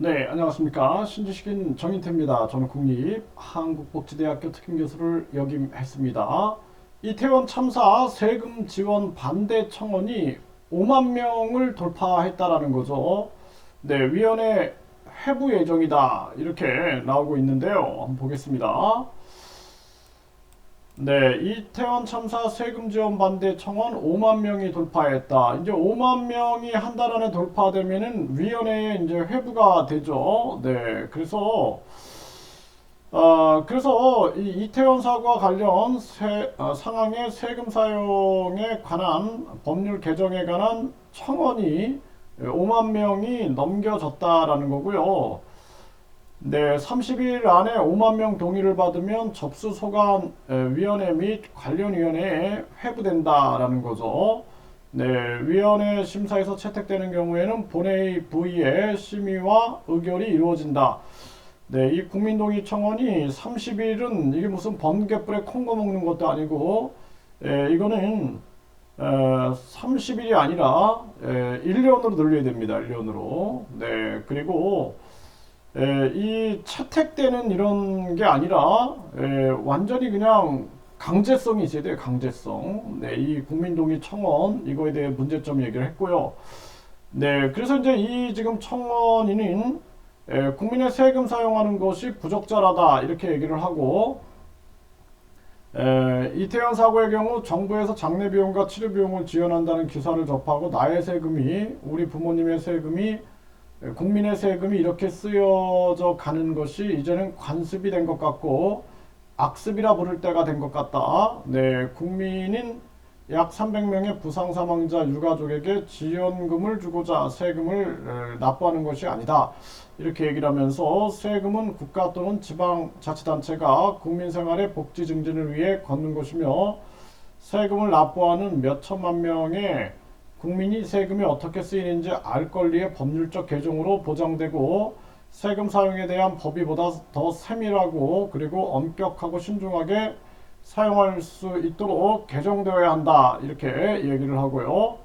네, 안녕하십니까. 신지식인 정인태입니다. 저는 국립한국복지대학교 특임교수를 역임했습니다. 이태원 참사 세금 지원 반대 청원이 5만 명을 돌파했다라는 거죠. 네, 위원회 회부 예정이다. 이렇게 나오고 있는데요. 한번 보겠습니다. 네, 이태원 참사 세금 지원 반대 청원 5만 명이 돌파했다. 이제 5만 명이 한 달 안에 돌파되면은 위원회에 이제 회부가 되죠. 네, 그래서 이 이태원 사고와 관련 상황의 세금 사용에 관한 법률 개정에 관한 청원이 5만 명이 넘겨졌다라는 거고요. 네, 30일 안에 5만 명 동의를 받으면 접수 소관 위원회 및 관련 위원회에 회부된다라는 거죠. 네, 위원회 심사에서 채택되는 경우에는 본회의 부의의 심의와 의결이 이루어진다. 네, 이 국민동의 청원이 30일은 이게 무슨 번개불에 콩고 먹는 것도 아니고, 이거는 30일이 아니라 1년으로 늘려야 됩니다. 1년으로. 네, 그리고 이 채택되는 이런 게 아니라 완전히 그냥 강제성이 있어야 돼요. 강제성. 네, 이 국민동의 청원 이거에 대해 문제점 얘기를 했고요. 네, 그래서 이제 이 지금 청원인은 국민의 세금 사용하는 것이 부적절하다 이렇게 얘기를 하고, 이태원 사고의 경우 정부에서 장례 비용과 치료 비용을 지원한다는 기사를 접하고 나의 세금이 우리 부모님의 세금이 국민의 세금이 이렇게 쓰여져 가는 것이 이제는 관습이 된 것 같고 악습이라 부를 때가 된 것 같다. 네, 국민인 약 300명의 부상 사망자 유가족에게 지원금을 주고자 세금을 납부하는 것이 아니다. 이렇게 얘기를 하면서 세금은 국가 또는 지방자치단체가 국민 생활의 복지 증진을 위해 걷는 것이며 세금을 납부하는 몇 천만 명의 국민이 세금이 어떻게 쓰이는지 알 권리의 법률적 개정으로 보장되고 세금 사용에 대한 법이 보다 더 세밀하고 그리고 엄격하고 신중하게 사용할 수 있도록 개정되어야 한다 이렇게 얘기를 하고요.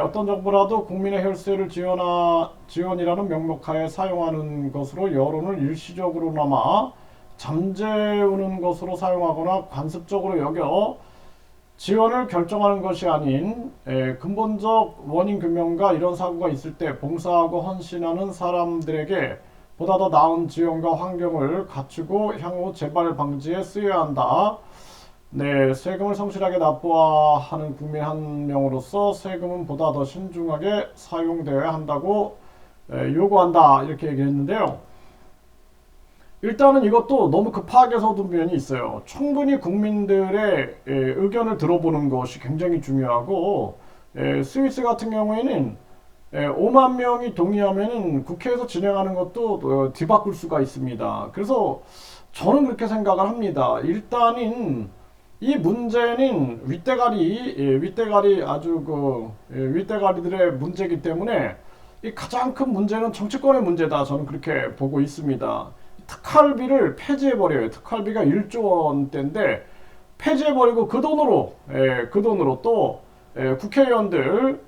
어떤 정부라도 국민의 혈세를 지원이라는 명목하에 사용하는 것으로 여론을 일시적으로나마 잠재우는 것으로 사용하거나 관습적으로 여겨 지원을 결정하는 것이 아닌 근본적 원인 규명과 이런 사고가 있을 때 봉사하고 헌신하는 사람들에게 보다 더 나은 지원과 환경을 갖추고 향후 재발 방지에 쓰여야 한다. 네, 세금을 성실하게 납부하는 국민 한 명으로서 세금은 보다 더 신중하게 사용되어야 한다고 요구한다 이렇게 얘기했는데요. 일단은 이것도 너무 급하게 서둔 면이 있어요. 충분히 국민들의 의견을 들어보는 것이 굉장히 중요하고, 스위스 같은 경우에는 5만 명이 동의하면은 국회에서 진행하는 것도 뒤바꿀 수가 있습니다. 그래서 저는 그렇게 생각을 합니다. 일단은 이 문제는 윗대가리 윗대가리들의 문제이기 때문에 이 가장 큰 문제는 정치권의 문제다. 저는 그렇게 보고 있습니다. 특활비를 폐지해버려요. 특활비가 1조 원대인데 폐지해버리고 그 돈으로 또 국회의원들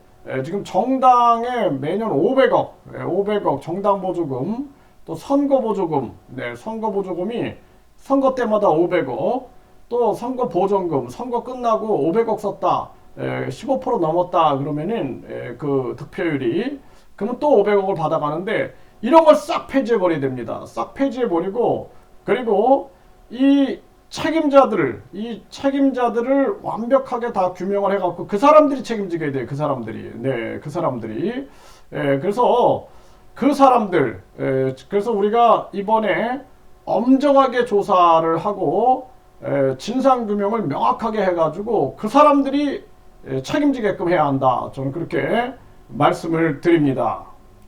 지금 정당에 매년 500억 정당 보조금 또 선거 보조금 선거 보조금이 선거 때마다 500억 또 선거 보전금 선거 끝나고 500억 썼다 15% 넘었다 그러면은 그 득표율이 그러면 또 500억을 받아가는데 이런 걸 싹 폐지해버려야 됩니다. 싹 폐지해버리고, 그리고 이 책임자들을 완벽하게 다 규명을 해갖고 그 사람들이 책임지게 돼요. 그 사람들이. 네, 그 사람들이. 그래서 그 사람들, 그래서 우리가 이번에 엄정하게 조사를 하고, 진상규명을 명확하게 해가지고 그 사람들이 책임지게끔 해야 한다. 저는 그렇게 말씀을 드립니다.